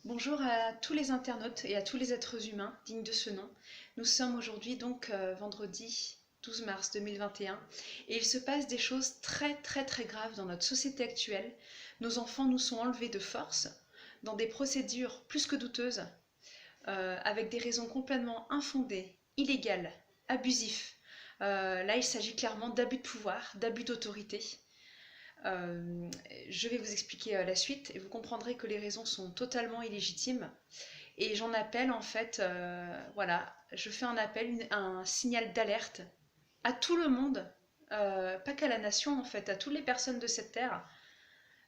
Bonjour à tous les internautes et à tous les êtres humains dignes de ce nom. Nous sommes aujourd'hui donc vendredi 12 mars 2021 et il se passe des choses très graves dans notre société actuelle. Nos enfants nous sont enlevés de force dans des procédures plus que douteuses, avec des raisons complètement infondées, illégales, abusives. Là, il s'agit clairement d'abus de pouvoir, d'abus d'autorité. Euh, je vais vous expliquer la suite et vous comprendrez que les raisons sont totalement illégitimes. Et j'en appelle en fait, voilà, je fais un appel, un signal d'alerte à tout le monde, pas qu'à la nation en fait, à toutes les personnes de cette terre.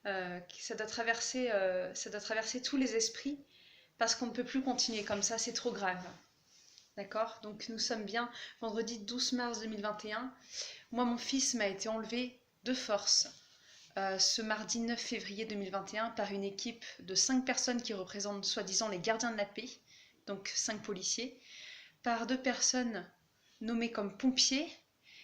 Ça doit traverser tous les esprits parce qu'on ne peut plus continuer comme ça, c'est trop grave. D'accord. Donc nous sommes bien vendredi 12 mars 2021. Moi, mon fils m'a été enlevé de force ce mardi 9 février 2021 par une équipe de 5 personnes qui représentent soi-disant les gardiens de la paix, donc 5 policiers, par 2 personnes nommées comme pompiers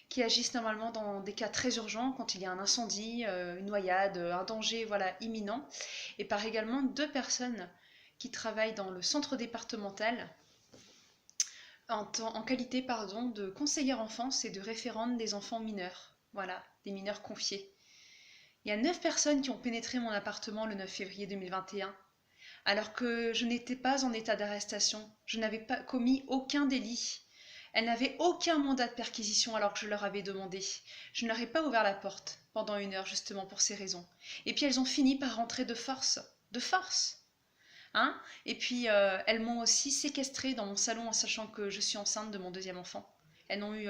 qui agissent normalement dans des cas très urgents quand il y a un incendie, une noyade, un danger voilà, imminent, et par également 2 personnes qui travaillent dans le centre départemental en qualité de conseillère enfance et de référente des enfants mineurs, voilà, des mineurs confiés. Il y a 9 personnes qui ont pénétré mon appartement le 9 février 2021, alors que je n'étais pas en état d'arrestation. Je n'avais pas commis aucun délit. Elles n'avaient aucun mandat de perquisition alors que je leur avais demandé. Je ne leur ai pas ouvert la porte pendant 1 heure justement pour ces raisons. Et puis elles ont fini par rentrer de force. De force. Hein. Et puis elles m'ont aussi séquestrée dans mon salon en sachant que je suis enceinte de mon deuxième enfant. Elles n'ont eu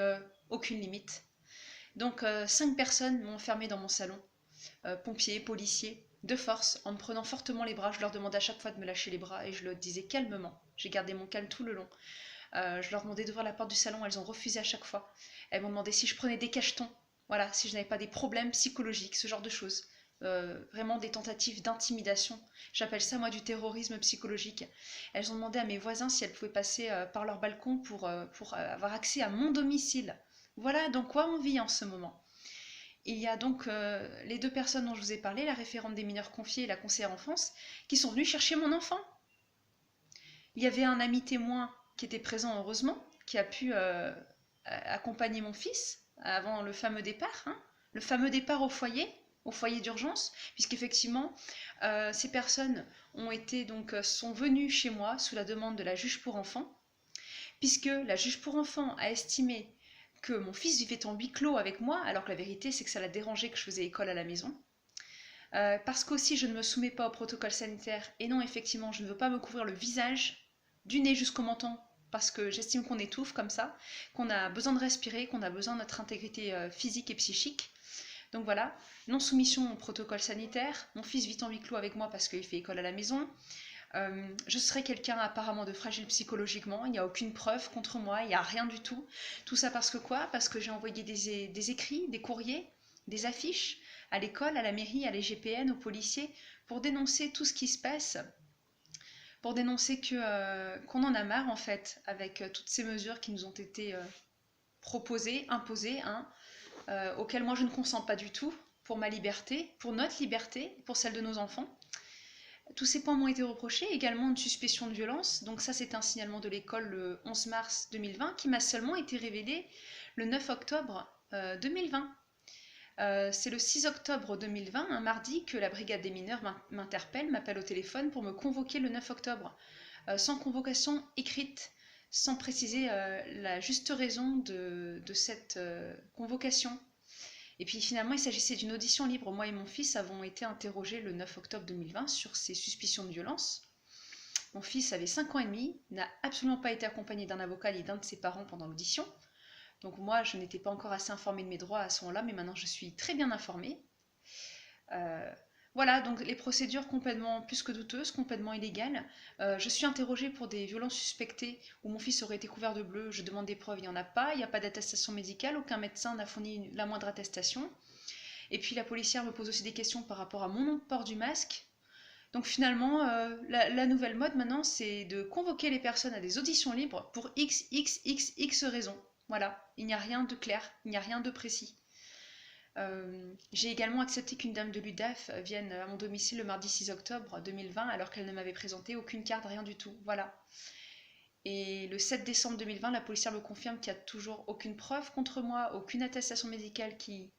aucune limite. Donc 5 personnes m'ont enfermée dans mon salon. Pompiers, policiers, de force, en me prenant fortement les bras. Je leur demandais à chaque fois de me lâcher les bras et je le disais calmement. J'ai gardé mon calme tout le long. Je leur demandais d'ouvrir la porte du salon, elles ont refusé à chaque fois. Elles m'ont demandé si je prenais des cachetons, voilà, si je n'avais pas des problèmes psychologiques, ce genre de choses. Vraiment des tentatives d'intimidation. J'appelle ça moi du terrorisme psychologique. Elles ont demandé à mes voisins si elles pouvaient passer par leur balcon pour avoir accès à mon domicile. Voilà dans quoi on vit en ce moment. Il y a donc les 2 personnes dont je vous ai parlé, la référente des mineurs confiés et la conseillère enfance, qui sont venues chercher mon enfant. Il y avait un ami témoin qui était présent heureusement, qui a pu accompagner mon fils avant le fameux départ, hein, le fameux départ au foyer d'urgence, puisqu'effectivement, ces personnes sont venues chez moi sous la demande de la juge pour enfants, puisque la juge pour enfants a estimé que mon fils vivait en huis clos avec moi, alors que la vérité c'est que ça l'a dérangé que je faisais école à la maison. Parce qu'aussi je ne me soumets pas au protocole sanitaire, et non effectivement je ne veux pas me couvrir le visage du nez jusqu'au menton, parce que j'estime qu'on étouffe comme ça, qu'on a besoin de respirer, qu'on a besoin de notre intégrité physique et psychique. Donc voilà, non soumission au protocole sanitaire, mon fils vit en huis clos avec moi parce qu'il fait école à la maison. Je serais quelqu'un apparemment de fragile psychologiquement, il n'y a aucune preuve contre moi, il n'y a rien du tout. Tout ça parce que quoi? Parce que j'ai envoyé des écrits, des courriers, des affiches à l'école, à la mairie, à l'IGPN, aux policiers, pour dénoncer tout ce qui se passe, pour dénoncer qu'on en a marre en fait, avec toutes ces mesures qui nous ont été proposées, imposées, hein, auxquelles moi je ne consens pas du tout, pour ma liberté, pour notre liberté, pour celle de nos enfants. Tous ces points m'ont été reprochés, également une suspicion de violence. Donc ça, c'est un signalement de l'école le 11 mars 2020 qui m'a seulement été révélé le 9 octobre 2020. C'est le 6 octobre 2020, un mardi, que la brigade des mineurs m'appelle au téléphone pour me convoquer le 9 octobre, sans convocation écrite, sans préciser la juste raison de cette convocation. Et puis finalement, il s'agissait d'une audition libre. Moi et mon fils avons été interrogés le 9 octobre 2020 sur ces suspicions de violence. Mon fils avait 5 ans et demi, n'a absolument pas été accompagné d'un avocat ni d'un de ses parents pendant l'audition. Donc moi, je n'étais pas encore assez informée de mes droits à ce moment-là, mais maintenant je suis très bien informée. Euh, voilà, donc les procédures complètement plus que douteuses, complètement illégales. Je suis interrogée pour des violences suspectées où mon fils aurait été couvert de bleu. Je demande des preuves, il n'y en a pas. Il n'y a pas d'attestation médicale, aucun médecin n'a fourni la moindre attestation. Et puis la policière me pose aussi des questions par rapport à mon non-port du masque. Donc finalement, la nouvelle mode maintenant, c'est de convoquer les personnes à des auditions libres pour x raisons. Voilà, il n'y a rien de clair, il n'y a rien de précis. J'ai également accepté qu'une dame de l'UDAF vienne à mon domicile le mardi 6 octobre 2020 alors qu'elle ne m'avait présenté aucune carte, rien du tout. Voilà. Et le 7 décembre 2020, la policière me confirme qu'il n'y a toujours aucune preuve contre moi, aucune attestation médicale qui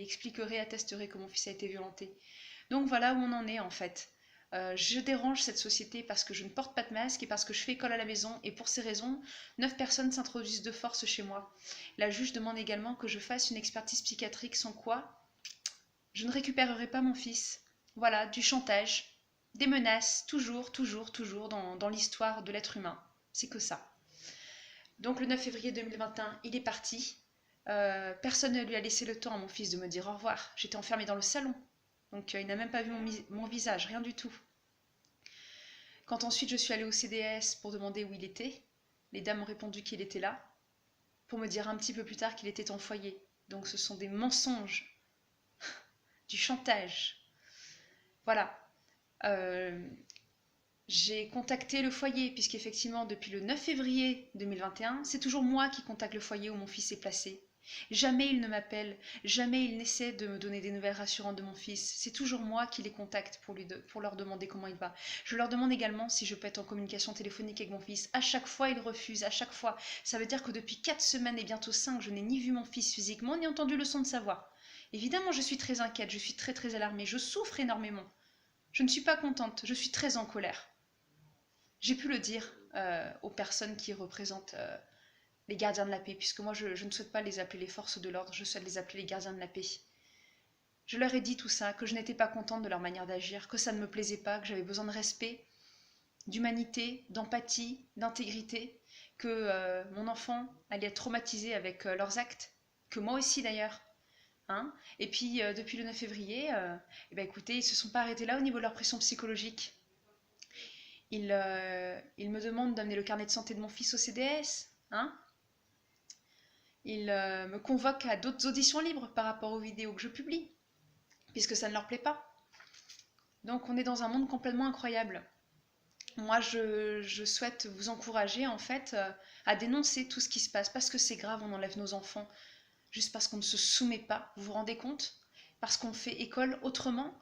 expliquerait, attesterait que mon fils a été violenté. Donc voilà où on en est en fait. Je dérange cette société parce que je ne porte pas de masque et parce que je fais école à la maison et pour ces raisons, 9 personnes s'introduisent de force chez moi. La juge demande également que je fasse une expertise psychiatrique sans quoi je ne récupérerai pas mon fils. Voilà, du chantage, des menaces, toujours, toujours, toujours dans l'histoire de l'être humain. C'est que ça. Donc le 9 février 2021, il est parti. Personne ne lui a laissé le temps à mon fils de me dire au revoir. J'étais enfermée dans le salon. Donc il n'a même pas vu mon visage, rien du tout. Quand ensuite je suis allée au CDS pour demander où il était, les dames ont répondu qu'il était là, pour me dire un petit peu plus tard qu'il était en foyer. Donc ce sont des mensonges, du chantage. Voilà. J'ai contacté le foyer, puisqu'effectivement, depuis le 9 février 2021, c'est toujours moi qui contacte le foyer où mon fils est placé. Jamais il ne m'appelle, jamais il n'essaie de me donner des nouvelles rassurantes de mon fils. C'est toujours moi qui les contacte pour leur demander comment il va. Je leur demande également si je peux être en communication téléphonique avec mon fils. À chaque fois, ils refusent, à chaque fois. Ça veut dire que depuis 4 semaines et bientôt 5, je n'ai ni vu mon fils physiquement, ni entendu le son de sa voix. Évidemment, je suis très inquiète, je suis très très alarmée, je souffre énormément. Je ne suis pas contente, je suis très en colère. J'ai pu le dire aux personnes qui représentent les gardiens de la paix, puisque moi je ne souhaite pas les appeler les forces de l'ordre, je souhaite les appeler les gardiens de la paix. Je leur ai dit tout ça, que je n'étais pas contente de leur manière d'agir, que ça ne me plaisait pas, que j'avais besoin de respect, d'humanité, d'empathie, d'intégrité, que mon enfant allait être traumatisé avec leurs actes, que moi aussi d'ailleurs. Hein. Et puis depuis le 9 février, eh ben, écoutez, ils ne se sont pas arrêtés là au niveau de leur pression psychologique. Ils me demandent d'amener le carnet de santé de mon fils au CDS. Hein. Ils me convoquent à d'autres auditions libres par rapport aux vidéos que je publie, puisque ça ne leur plaît pas. Donc on est dans un monde complètement incroyable. Moi, je souhaite vous encourager en fait à dénoncer tout ce qui se passe, parce que c'est grave, on enlève nos enfants, juste parce qu'on ne se soumet pas, vous vous rendez compte? Parce qu'on fait école autrement,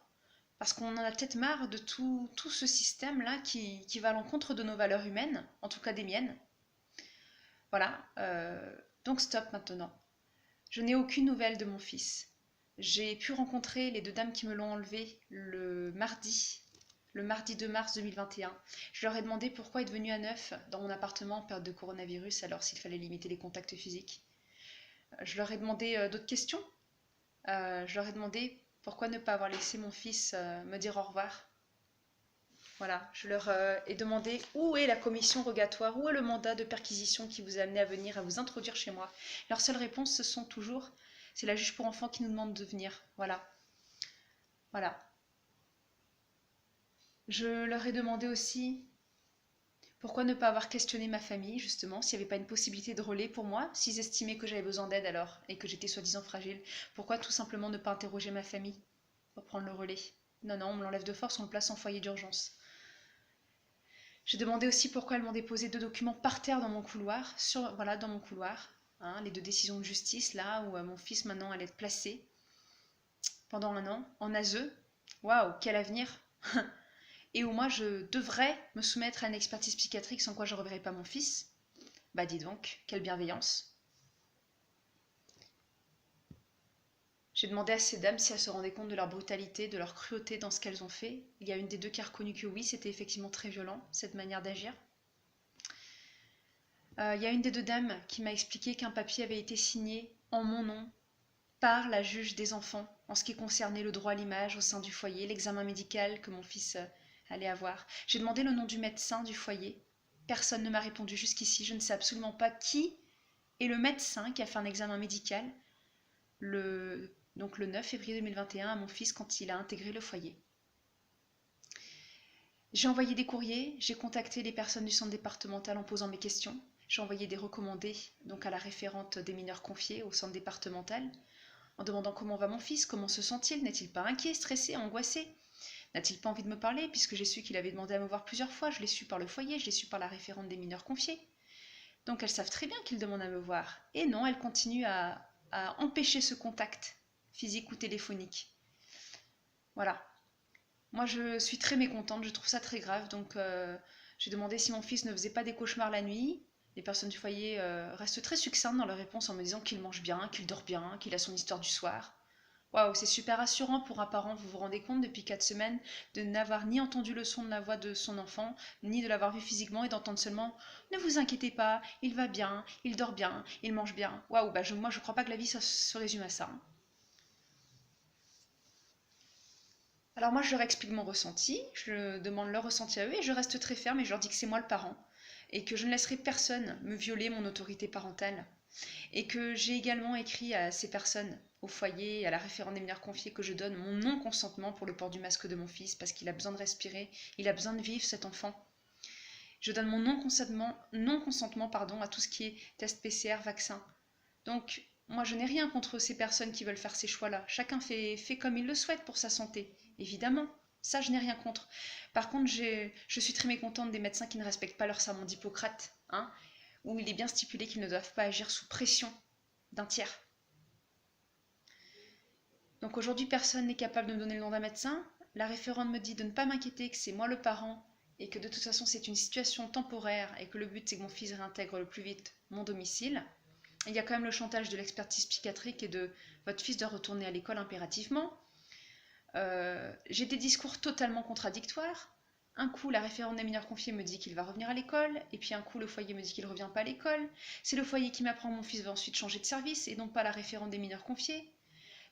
parce qu'on en a peut-être marre de tout ce système-là qui va à l'encontre de nos valeurs humaines, en tout cas des miennes. Voilà, donc stop maintenant. Je n'ai aucune nouvelle de mon fils. J'ai pu rencontrer les deux dames qui me l'ont enlevé le mardi 2 mars 2021. Je leur ai demandé pourquoi être venu à neuf dans mon appartement en période de coronavirus, alors s'il fallait limiter les contacts physiques. Je leur ai demandé d'autres questions. Je leur ai demandé pourquoi ne pas avoir laissé mon fils me dire au revoir. Voilà, je leur ai demandé où est la commission rogatoire, où est le mandat de perquisition qui vous a amené à venir, à vous introduire chez moi. Leur seule réponse, ce sont toujours, c'est la juge pour enfants qui nous demande de venir. Voilà. Voilà. Je leur ai demandé aussi pourquoi ne pas avoir questionné ma famille, justement, s'il n'y avait pas une possibilité de relais pour moi, s'ils estimaient que j'avais besoin d'aide alors, et que j'étais soi-disant fragile. Pourquoi tout simplement ne pas interroger ma famille pour prendre le relais? Non, non, on me l'enlève de force, on le place en foyer d'urgence. J'ai demandé aussi pourquoi elles m'ont déposé 2 documents par terre dans mon couloir, voilà, dans mon couloir, hein, les 2 décisions de justice, là où mon fils maintenant allait être placé pendant 1 an, en ASE. Waouh, quel avenir! Et où moi je devrais me soumettre à une expertise psychiatrique sans quoi je ne reverrai pas mon fils. Bah dis donc, quelle bienveillance! J'ai demandé à ces dames si elles se rendaient compte de leur brutalité, de leur cruauté dans ce qu'elles ont fait. Il y a une des deux qui a reconnu que oui, c'était effectivement très violent, cette manière d'agir. Il y a une des deux dames qui m'a expliqué qu'un papier avait été signé en mon nom par la juge des enfants en ce qui concernait le droit à l'image au sein du foyer, l'examen médical que mon fils allait avoir. J'ai demandé le nom du médecin du foyer. Personne ne m'a répondu jusqu'ici. Je ne sais absolument pas qui est le médecin qui a fait un examen médical donc le 9 février 2021 à mon fils quand il a intégré le foyer. J'ai envoyé des courriers, j'ai contacté les personnes du centre départemental en posant mes questions. J'ai envoyé des recommandés donc à la référente des mineurs confiés au centre départemental en demandant comment va mon fils, comment se sent-il, n'est-il pas inquiet, stressé, angoissé? N'a-t-il pas envie de me parler puisque j'ai su qu'il avait demandé à me voir plusieurs fois, je l'ai su par le foyer, je l'ai su par la référente des mineurs confiés. Donc elles savent très bien qu'il demande à me voir. Et non, elles continuent à empêcher ce contact physique ou téléphonique. Voilà. Moi, je suis très mécontente, je trouve ça très grave. Donc, j'ai demandé si mon fils ne faisait pas des cauchemars la nuit. Les personnes du foyer restent très succinctes dans leur réponse en me disant qu'il mange bien, qu'il dort bien, qu'il a son histoire du soir. Waouh, c'est super rassurant pour un parent, vous vous rendez compte depuis 4 semaines de n'avoir ni entendu le son de la voix de son enfant, ni de l'avoir vu physiquement et d'entendre seulement « Ne vous inquiétez pas, il va bien, il dort bien, il mange bien ». Waouh, moi je crois pas que la vie ça se résume à ça, hein. Alors moi je leur explique mon ressenti, je demande leur ressenti à eux et je reste très ferme et je leur dis que c'est moi le parent et que je ne laisserai personne me violer mon autorité parentale. Et que j'ai également écrit à ces personnes au foyer et à la référente des mineurs confiés que je donne mon non-consentement pour le port du masque de mon fils parce qu'il a besoin de respirer, il a besoin de vivre cet enfant. Je donne mon non-consentement à tout ce qui est test PCR, vaccin. Donc moi je n'ai rien contre ces personnes qui veulent faire ces choix-là. Chacun fait comme il le souhaite pour sa santé, évidemment. Ça, je n'ai rien contre. Par contre, je suis très mécontente des médecins qui ne respectent pas leur serment d'Hippocrate, hein, où il est bien stipulé qu'ils ne doivent pas agir sous pression d'un tiers. Donc aujourd'hui, personne n'est capable de me donner le nom d'un médecin. La référente me dit de ne pas m'inquiéter, que c'est moi le parent et que de toute façon c'est une situation temporaire et que le but c'est que mon fils réintègre le plus vite mon domicile. Il y a quand même le chantage de l'expertise psychiatrique et de votre fils doit retourner à l'école impérativement. J'ai des discours totalement contradictoires. Un coup, la référente des mineurs confiés me dit qu'il va revenir à l'école, et puis un coup, le foyer me dit qu'il ne revient pas à l'école. C'est le foyer qui m'apprend que mon fils va ensuite changer de service, et non pas la référente des mineurs confiés.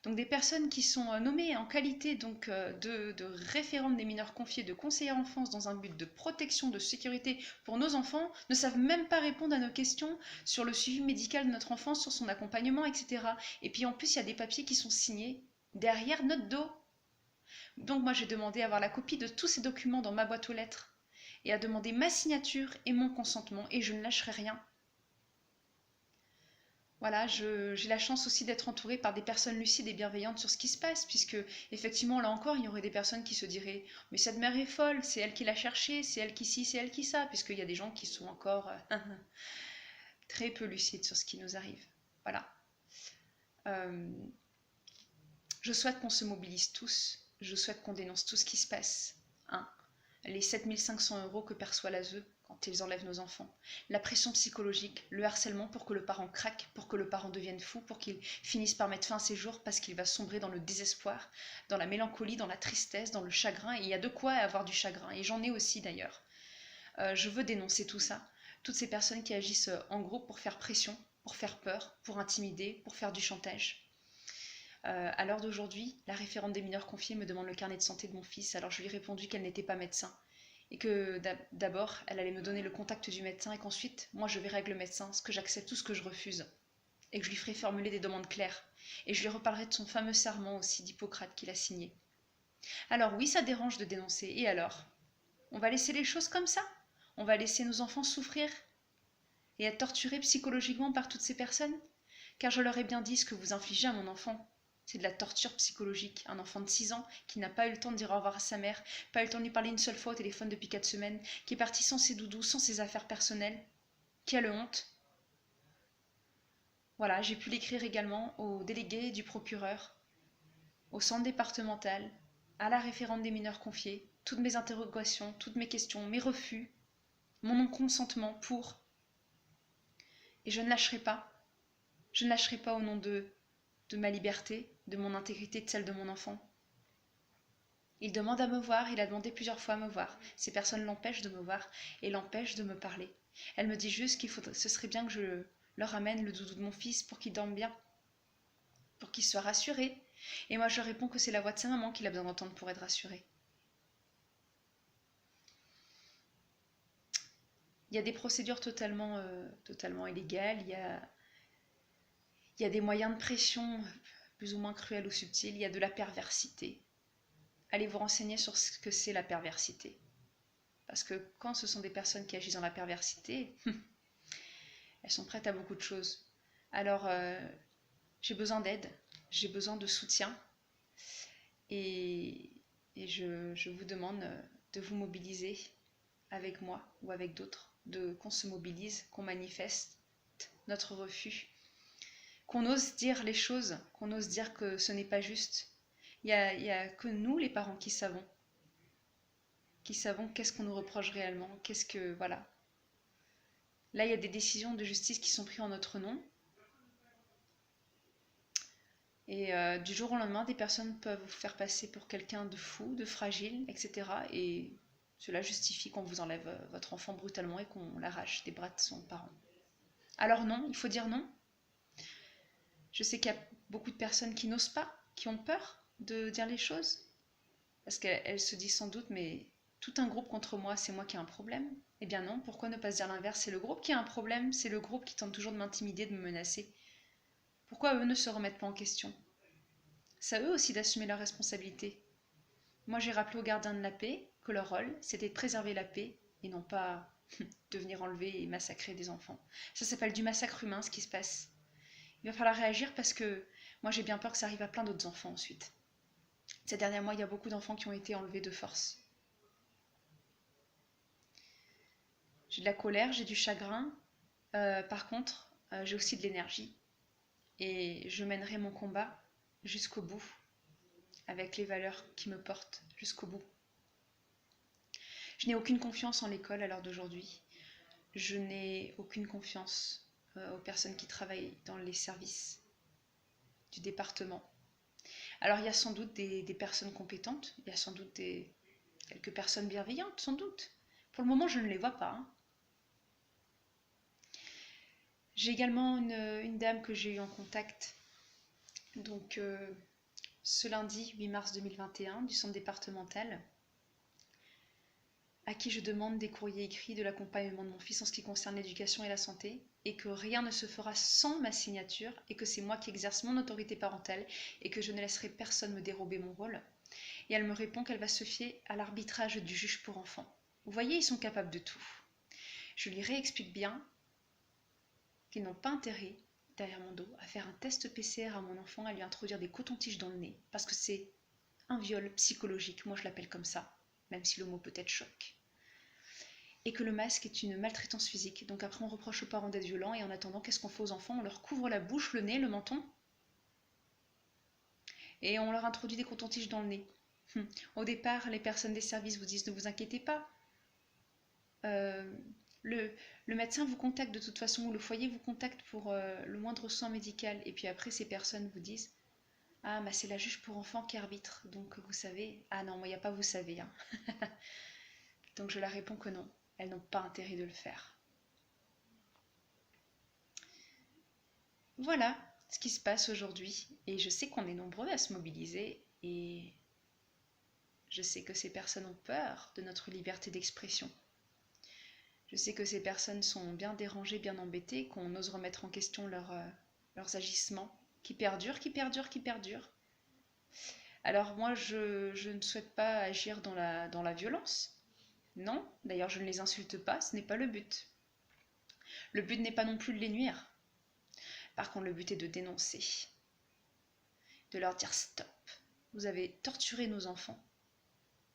Donc des personnes qui sont nommées en qualité donc, de référente des mineurs confiés, de conseillère enfance dans un but de protection, de sécurité pour nos enfants, ne savent même pas répondre à nos questions sur le suivi médical de notre enfant, sur son accompagnement, etc. Et puis en plus, il y a des papiers qui sont signés derrière notre dos. Donc moi j'ai demandé à avoir la copie de tous ces documents dans ma boîte aux lettres et à demander ma signature et mon consentement et je ne lâcherai rien. Voilà, j'ai la chance aussi d'être entourée par des personnes lucides et bienveillantes sur ce qui se passe, puisque effectivement là encore il y aurait des personnes qui se diraient mais cette mère est folle, c'est elle qui l'a cherché, c'est elle qui ci, c'est elle qui ça, puisqu'il y a des gens qui sont encore très peu lucides sur ce qui nous arrive. Voilà. Euh, je souhaite qu'on se mobilise tous, je souhaite qu'on dénonce tout ce qui se passe. Hein. Les 7500 € que perçoit l'ASE quand ils enlèvent nos enfants, la pression psychologique, le harcèlement pour que le parent craque, pour que le parent devienne fou, pour qu'il finisse par mettre fin à ses jours parce qu'il va sombrer dans le désespoir, dans la mélancolie, dans la tristesse, dans le chagrin, et il y a de quoi avoir du chagrin, et j'en ai aussi d'ailleurs. Je veux dénoncer tout ça, toutes ces personnes qui agissent en groupe pour faire pression, pour faire peur, pour intimider, pour faire du chantage. À l'heure d'aujourd'hui, la référente des mineurs confiés me demande le carnet de santé de mon fils, alors je lui ai répondu qu'elle n'était pas médecin et que d'abord elle allait me donner le contact du médecin et qu'ensuite moi je verrai avec le médecin ce que j'accepte ou ce que je refuse et que je lui ferai formuler des demandes claires et je lui reparlerai de son fameux serment aussi d'Hippocrate qu'il a signé. Alors oui, ça dérange de dénoncer, et alors? On va laisser les choses comme ça? On va laisser nos enfants souffrir et être torturés psychologiquement par toutes ces personnes? Car je leur ai bien dit ce que vous infligez à mon enfant. C'est de la torture psychologique. Un enfant de 6 ans qui n'a pas eu le temps de dire au revoir à sa mère, pas eu le temps de lui parler une seule fois au téléphone depuis 4 semaines, qui est parti sans ses doudous, sans ses affaires personnelles, qui a le honte. Voilà, j'ai pu l'écrire également au délégué du procureur, au centre départemental, à la référente des mineurs confiés, toutes mes interrogations, toutes mes questions, mes refus, mon non-consentement pour. Et je ne lâcherai pas. Je ne lâcherai pas au nom de ma liberté, de mon intégrité, de celle de mon enfant. Il demande à me voir, il a demandé plusieurs fois à me voir. Ces personnes l'empêchent de me voir et l'empêchent de me parler. Elle me dit juste ce serait bien que je leur amène le doudou de mon fils pour qu'il dorme bien, pour qu'il soit rassuré. Et moi je réponds que c'est la voix de sa maman qu'il a besoin d'entendre pour être rassuré. Il y a des procédures totalement illégales, il y a des moyens de pression plus ou moins cruels ou subtils, il y a de la perversité. Allez vous renseigner sur ce que c'est la perversité. Parce que quand ce sont des personnes qui agissent dans la perversité, elles sont prêtes à beaucoup de choses. Alors, j'ai besoin d'aide, j'ai besoin de soutien. Et je vous demande de vous mobiliser avec moi ou avec d'autres, qu'on se mobilise, qu'on manifeste notre refus, qu'on ose dire les choses, qu'on ose dire que ce n'est pas juste. Il y a que nous, les parents, qui savons qu'est-ce qu'on nous reproche réellement, qu'est-ce que... Voilà. Là, il y a des décisions de justice qui sont prises en notre nom. Et du jour au lendemain, des personnes peuvent vous faire passer pour quelqu'un de fou, de fragile, etc. Et cela justifie qu'on vous enlève votre enfant brutalement et qu'on l'arrache des bras de son parent. Alors non, il faut dire non. Je sais qu'il y a beaucoup de personnes qui n'osent pas, qui ont peur de dire les choses. Parce qu'elles se disent sans doute, mais tout un groupe contre moi, c'est moi qui ai un problème. Eh bien non, pourquoi ne pas se dire l'inverse? C'est le groupe qui a un problème, c'est le groupe qui tente toujours de m'intimider, de me menacer. Pourquoi eux ne se remettent pas en question? C'est à eux aussi d'assumer leurs responsabilités. Moi, j'ai rappelé aux gardiens de la paix que leur rôle, c'était de préserver la paix et non pas de venir enlever et massacrer des enfants. Ça s'appelle du massacre humain, ce qui se passe. Il va falloir réagir parce que moi, j'ai bien peur que ça arrive à plein d'autres enfants ensuite. Ces derniers mois, il y a beaucoup d'enfants qui ont été enlevés de force. J'ai de la colère, j'ai du chagrin. Par contre, j'ai aussi de l'énergie. Et je mènerai mon combat jusqu'au bout, avec les valeurs qui me portent jusqu'au bout. Je n'ai aucune confiance en l'école à l'heure d'aujourd'hui. Je n'ai aucune confiance aux personnes qui travaillent dans les services du département. Alors il y a sans doute des personnes compétentes, il y a sans doute quelques personnes bienveillantes, sans doute. Pour le moment, je ne les vois pas. J'ai également une dame que j'ai eue en contact donc, ce lundi 8 mars 2021 du centre départemental, à qui je demande des courriers écrits de l'accompagnement de mon fils en ce qui concerne l'éducation et la santé, et que rien ne se fera sans ma signature, et que c'est moi qui exerce mon autorité parentale, et que je ne laisserai personne me dérober mon rôle. Et elle me répond qu'elle va se fier à l'arbitrage du juge pour enfants. Vous voyez, ils sont capables de tout. Je lui réexplique bien qu'ils n'ont pas intérêt, derrière mon dos, à faire un test PCR à mon enfant, à lui introduire des cotons-tiges dans le nez, parce que c'est un viol psychologique, moi je l'appelle comme ça, même si le mot peut être choc. Et que le masque est une maltraitance physique. Donc après on reproche aux parents d'être violents et en attendant, qu'est-ce qu'on fait aux enfants? On leur couvre la bouche, le nez, le menton et on leur introduit des cotons-tiges dans le nez. Au départ, les personnes des services vous disent ne vous inquiétez pas. Le médecin vous contacte de toute façon ou le foyer vous contacte pour le moindre soin médical. Et puis après, ces personnes vous disent ah, bah c'est la juge pour enfants qui arbitre. Donc vous savez. Ah non, moi il n'y a pas vous savez. Hein. Donc je leur réponds que non. Elles n'ont pas intérêt de le faire. Voilà ce qui se passe aujourd'hui. Et je sais qu'on est nombreux à se mobiliser. Et je sais que ces personnes ont peur de notre liberté d'expression. Je sais que ces personnes sont bien dérangées, bien embêtées, qu'on ose remettre en question leurs agissements, qui perdurent, qui perdurent, qui perdurent. Alors moi, je ne souhaite pas agir dans la violence. Non, d'ailleurs je ne les insulte pas, ce n'est pas le but. Le but n'est pas non plus de les nuire. Par contre, le but est de dénoncer, de leur dire stop. Vous avez torturé nos enfants.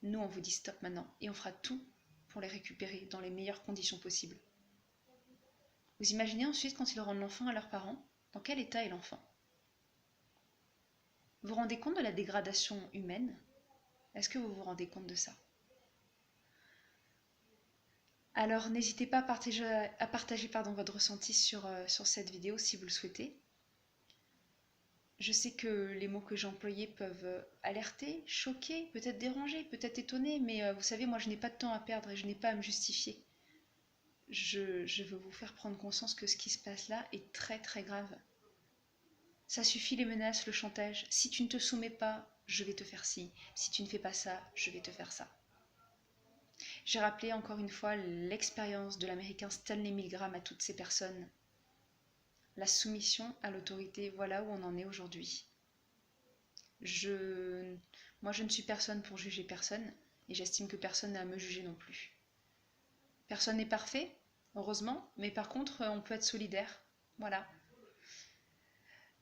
Nous, on vous dit stop maintenant et on fera tout pour les récupérer dans les meilleures conditions possibles. Vous imaginez ensuite quand ils rendent l'enfant à leurs parents, dans quel état est l'enfant? Vous vous rendez compte de la dégradation humaine? Est-ce que vous vous rendez compte de ça? Alors n'hésitez pas à partager votre ressenti sur cette vidéo si vous le souhaitez. Je sais que les mots que j'ai employés peuvent alerter, choquer, peut-être déranger, peut-être étonner, mais vous savez, moi je n'ai pas de temps à perdre et je n'ai pas à me justifier. Je veux vous faire prendre conscience que ce qui se passe là est très très grave. Ça suffit les menaces, le chantage. Si tu ne te soumets pas, je vais te faire ci. Si tu ne fais pas ça, je vais te faire ça. J'ai rappelé encore une fois l'expérience de l'américain Stanley Milgram à toutes ces personnes. La soumission à l'autorité, voilà où on en est aujourd'hui. Moi, je ne suis personne pour juger personne, et j'estime que personne n'a à me juger non plus. Personne n'est parfait, heureusement, mais par contre, on peut être solidaire. Voilà.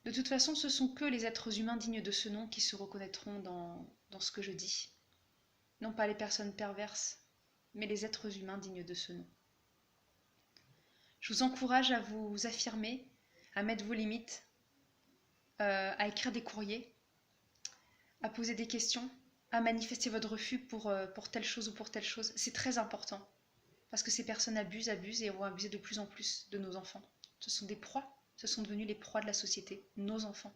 De toute façon, ce sont que les êtres humains dignes de ce nom qui se reconnaîtront dans ce que je dis. Non pas les personnes perverses, mais les êtres humains dignes de ce nom. Je vous encourage à vous affirmer, à mettre vos limites, à écrire des courriers, à poser des questions, à manifester votre refus pour telle chose ou pour telle chose. C'est très important. Parce que ces personnes abusent et vont abuser de plus en plus de nos enfants. Ce sont des proies. Ce sont devenus les proies de la société, nos enfants.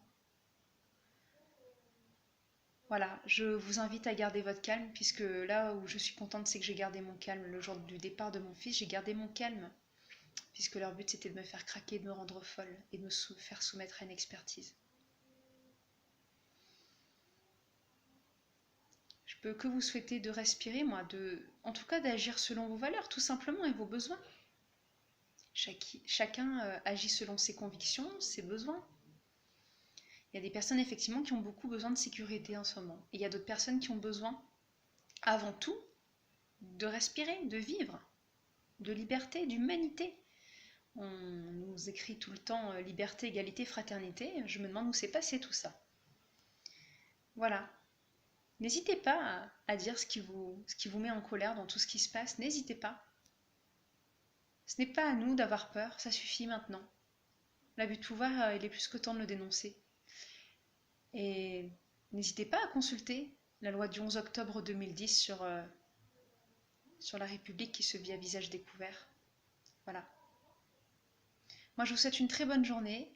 Voilà, je vous invite à garder votre calme, puisque là où je suis contente, c'est que j'ai gardé mon calme le jour du départ de mon fils. J'ai gardé mon calme, puisque leur but c'était de me faire craquer, de me rendre folle et de me faire soumettre à une expertise. Je peux que vous souhaiter de respirer, moi, en tout cas d'agir selon vos valeurs, tout simplement, et vos besoins. Chacun agit selon ses convictions, ses besoins. Il y a des personnes effectivement qui ont beaucoup besoin de sécurité en ce moment. Et il y a d'autres personnes qui ont besoin, avant tout, de respirer, de vivre, de liberté, d'humanité. On nous écrit tout le temps liberté, égalité, fraternité. Je me demande où s'est passé tout ça. Voilà. N'hésitez pas à dire ce qui vous met en colère dans tout ce qui se passe. N'hésitez pas. Ce n'est pas à nous d'avoir peur, ça suffit maintenant. L'abus de pouvoir, il est plus que temps de le dénoncer. Et n'hésitez pas à consulter la loi du 11 octobre 2010 sur la République qui se vit à visage découvert. Voilà. Moi, je vous souhaite une très bonne journée.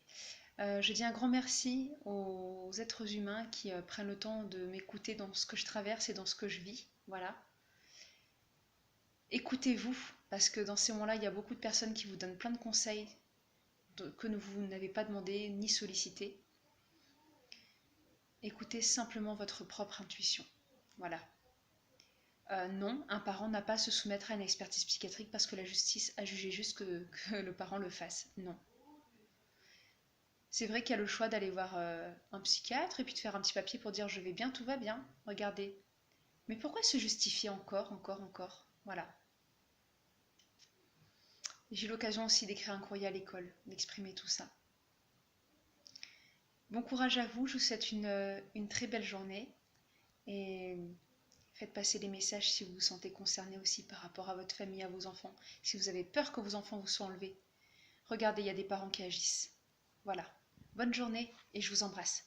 Je dis un grand merci aux êtres humains qui prennent le temps de m'écouter dans ce que je traverse et dans ce que je vis. Voilà. Écoutez-vous, parce que dans ces moments-là, il y a beaucoup de personnes qui vous donnent plein de conseils que vous n'avez pas demandé ni sollicité. Écoutez simplement votre propre intuition. Voilà. Non, un parent n'a pas à se soumettre à une expertise psychiatrique parce que la justice a jugé juste que le parent le fasse. Non. C'est vrai qu'il y a le choix d'aller voir un psychiatre et puis de faire un petit papier pour dire je vais bien, tout va bien, regardez. Mais pourquoi se justifier encore? Voilà. J'ai eu l'occasion aussi d'écrire un courrier à l'école, d'exprimer tout ça. Bon courage à vous, je vous souhaite une très belle journée et faites passer les messages si vous vous sentez concerné aussi par rapport à votre famille, à vos enfants. Si vous avez peur que vos enfants vous soient enlevés, regardez, il y a des parents qui agissent. Voilà. Bonne journée et je vous embrasse.